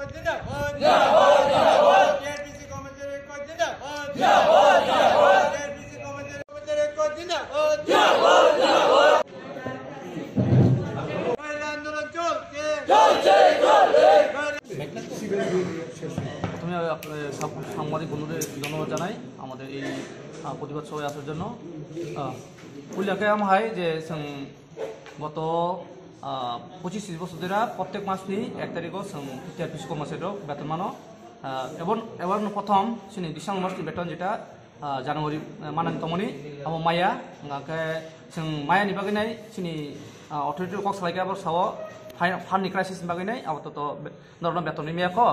প্রথমে সাংবাদিক বন্ধুদের ধন্যবাদ জানাই আমাদের এই প্রতিবাদ সভায় আসার জন্য। উল্লেখ হয় যে গত 25 বছর ধরে প্রত্যেক মাসনি 1 তারিখও টিআরপিসি কর্মচারীর বেতন মানো এবং এবার প্রথম সিনি ডিসেম্বর মাসनि বেতन যেটা জানুয়ারি মানাनि तमनि अब माया जों मायानि बागैनाय सिनि अथरिटि कक्स लायगा आबार साव फान्डनि क्राइसिस बागैनाय आबादत नरना बेतननि मेयाखौ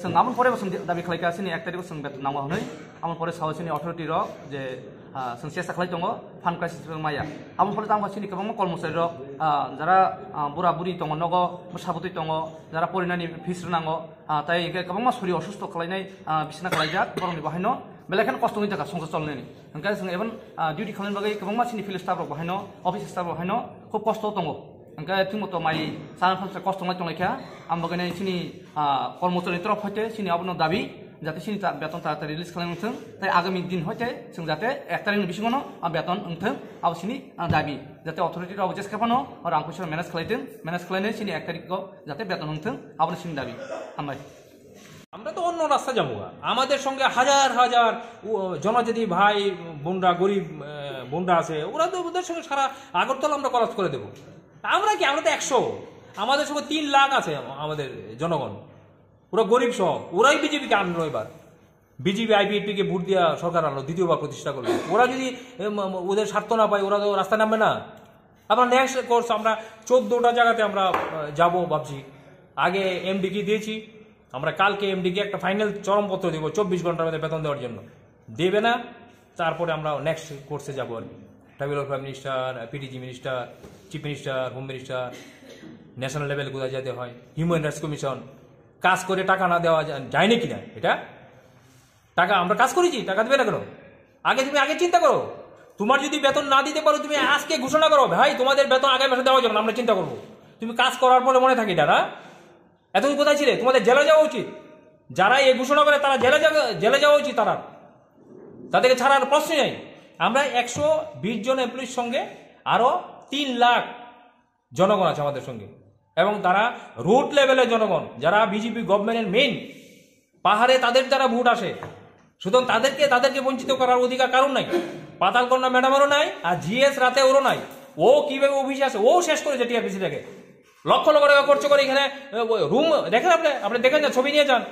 जों आमन परे जों दाबि खालायगा सिनि 1 तारिखआव जों बेतन नांगौ हनै आमन परे साव सिनि अथरिटि रक जे जों सेस्था खालाय दङ फान्ड क्राइसिस माया आमन परे दाम सिनि गोबां कर्मचारी रक যারা बुरा बुरि दङ नगो मोसाबुति दङ যারা परिनानि फिस नांगौ ताइ गोबां सरि असुस्थ खालायनाय बिसना खालायजा बरंनि बाहायनो बेलेखान खस्थनि थाखाय संसार चलनायनि ओंखाय जों एबन डिउटि खालामनो बागै गोबां मानसिनि फिल्ड स्टाफ बाहायनो अफिस स्टाफ बाहायनो खूब खस्थ दङ ओंखाय थिंमत माइ सारा फांसे खस्थ नाय दंलायखा आं बागैनाय सिनि कर्मचारी तरफ हयते सिनि आबनो दाबि जाते सिनि बेतन ताड़ाताड़ी रिलिज खालामथों ताइ आगामी दिन हयते जों जाते 1 तारिखनि बिसिङावनो बेतन ओंथों आब सिनि दाबि जाते अथरिटि राव जेस खाफानो आरो आं फैसा मेनेज खालायदों मेनेज खालायनाय सिनि 1 तारिखआव जाते बेतन ओंथों आबनो सिनि दाबि हामबाय। আমরা তো অন্য রাস্তা যাবো আমাদের সঙ্গে হাজার হাজার জনজাতি ভাই বোনরা গরিব বোনরা আছে ওরা তো ওদের সঙ্গে সারা আগরতলা আমরা কলেজ করে দেবো আমরা কি আমরা তো 100 আমাদের সঙ্গে 3 লাখ আছে আমাদের জনগণ ওরা গরিব সব ওরাই বিজেপিকে আনলো এবার বিজেপি আইপিএফটিকে ভোট দিয়া সরকার আনলো দ্বিতীয়বার প্রতিষ্ঠা করলো ওরা যদি ওদের স্বার্থ না পায় ওরা তো রাস্তা নামবে না। আমরা নেক্সট কোর্স আমরা 14টা জায়গাতে আমরা যাব ভাবছি আগে এমডিকে দিয়েছি আমরা কালকে এমডিকে একটা ফাইনাল চরমপত্র দেব 24 ঘন্টার মধ্যে বেতন দেওয়ার জন্য দেবে না তারপরে আমরা নেক্সট কোর্সে যাবো আর tribal welfare minister P T G minister chief minister home minister national level কোথায় যেতে হয় হিউম্যান রাইটস কমিশন কাজ করে টাকা না দেওয়া যায় না কিনা এটা টাকা আমরা কাজ করেছি টাকা দেবে না কেন তুমি আগে চিন্তা করো তোমার যদি বেতন না দিতে পারো তুমি আজকে ঘোষণা করো ভাই তোমাদের বেতন আগামী মাসে দেওয়া যাবে না আমরা চিন্তা করবো তুমি কাজ করার পরে মনে থাকি তারা এতদিন কোথায় ছিলে তোমাদের জেলে যাওয়া উচিত যারা এই ঘোষণা করে তারা জেলে যাওয়া উচিত তাদেরকে ছাড়ার প্রশ্ন নেই। আমরা 120 জন এমপ্লয়ির সঙ্গে আরো 3 লাখ জনগণ আছে আমাদের সঙ্গে এবং তারা রুট লেভেলের জনগণ যারা বিজেপি গভর্নমেন্টের মেইন পাহাড়ে তাদের দ্বারা ভোট আসে সুতরাং তাদেরকে বঞ্চিত করার অধিকার কারণ নাই পাতালকন্যা ম্যাডামেরও নাই আর জিএস রাতে ওরও নাই ও কিভাবে অফিসে আসে ও শেষ করেছে টিআরপিসি থেকে লক্ষ লক্ষ টাকা খরচ করে এখানে রুম দেখেন আপনি দেখেন না ছবি নিয়ে যান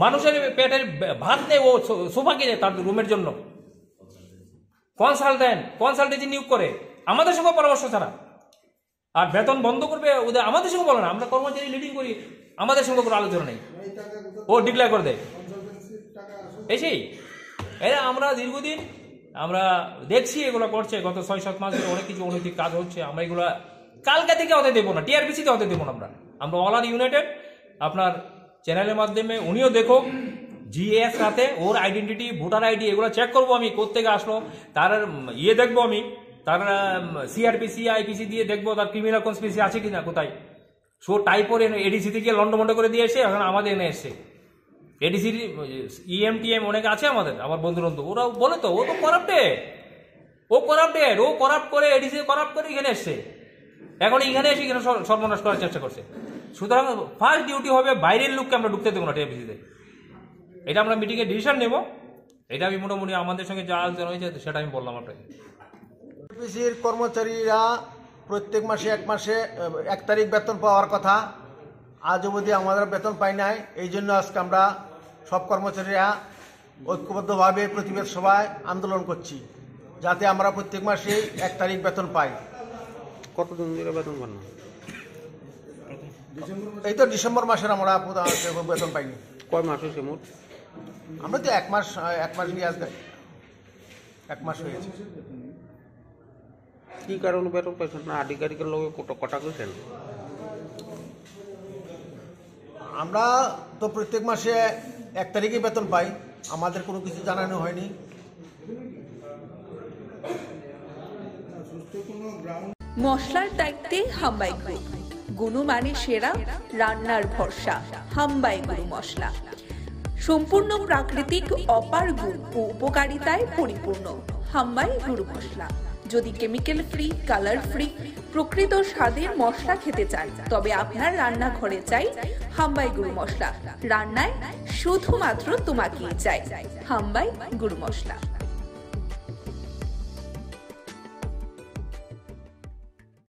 মানুষের পেটের ভাত নেই ও সোফা কিনে তার রুমের জন্য কনসালটেন্সি নিয়োগ করে আমাদের সঙ্গে পরামর্শ ছাড়া আর বেতন বন্ধ করবে ওদের আমাদের সঙ্গে বলে না আমরা কর্মচারী লিডিং করি আমাদের সঙ্গে কোনো আলোচনা নেই ও ডিক্লেয়ার করে দেয় এসেই এরা আমরা দীর্ঘদিন আমরা দেখছি এগুলো করছে গত 6-7 মাস ধরে অনেক কিছু অনৈতিক কাজ হচ্ছে আমরা এগুলো কালকে থেকে হতে দেবো না টিআরপিসিতে হতে দেবো না আমরা অল আর ইউনাইটেড আপনার চ্যানেলের মাধ্যমে উনিও দেখো জিএস রাতে ওর আইডেন্টিটি ভোটার আইডি এগুলো চেক করবো আমি কোত্থেকে আসলো তার দেখবো আমি তার সিআরপিসি আইপিসি দিয়ে দেখবো তার ক্রিমিনাল কনস্পিরেসি আছে কিনা কোথায় সো টাইপর এডিসি থেকে লন্ডমন্ড করে দিয়ে এসে এখন আমাদের এনে এসছে এডিসির ইএমটিএম অনেকে আছে আমার বন্ধু ওরা বলে তো ও তো করাপ্টেড ও করাপ্ট করে এডিসি করাপ্ট করে এখানে এসছে এখন এখানে এসে এখানে সর্বনাশ করার চেষ্টা করছে সুতরাং ফার্স্ট ডিউটি হবে বাইরের লোককে আমরা ঢুকতে দেবো না টিআরপিসিতে এটা আমরা মিটিংয়ে ডিসিশন নেব এটা আমি মোটামুটি আমাদের সঙ্গে যা আলোচনা হয়েছে সেটা আমি বললাম আপনাকে টিআরপিসির কর্মচারীরা প্রত্যেক মাসে 1 তারিখ বেতন পাওয়ার কথা আজ অবধি আমাদের বেতন পাই নাই এই জন্য আজকে আমরা সব কর্মচারীরা ঐক্যবদ্ধভাবে প্রতিবাদ সভায় আন্দোলন করছি যাতে আমরা প্রত্যেক মাসে 1 তারিখ বেতন পাই। কতদিন ধরে বেতন পান না? এই তো ডিসেম্বর মাসের আমরা বেতন পাইনি। কয় মাস হয়েছে মোট? আমরা তো 1 মাস নিয়ে আসবে 1 মাস হয়েছে। কি কারণে বেতন পাইছেন না? আধিকারিকের লোক কটা করেছেন? আমরা তো প্রত্যেক মাসে 1 তারিখে বেতন পাই, আমাদের কোনো কিছু জানানো হয়নি। মশলার দায়িত্বে হাম্বাই গ্রুপ, গুণমানে সেরা, রান্নার ভরসা হাম্বাই গুরু মশলা। সম্পূর্ণ প্রাকৃতিক, অপার গুণ ও উপকারিতায় পরিপূর্ণ হাম্বাই গুরু মশলা। যদি কেমিক্যাল ফ্রি, কালার ফ্রি, প্রকৃত স্বাদের মশলা খেতে চান, তবে আপনার রান্নাঘরে চাই হাম্বাই গুরু মশলা। রান্নায় শুধুমাত্র তোমাকেই চাই হাম্বাই গুরু মশলা।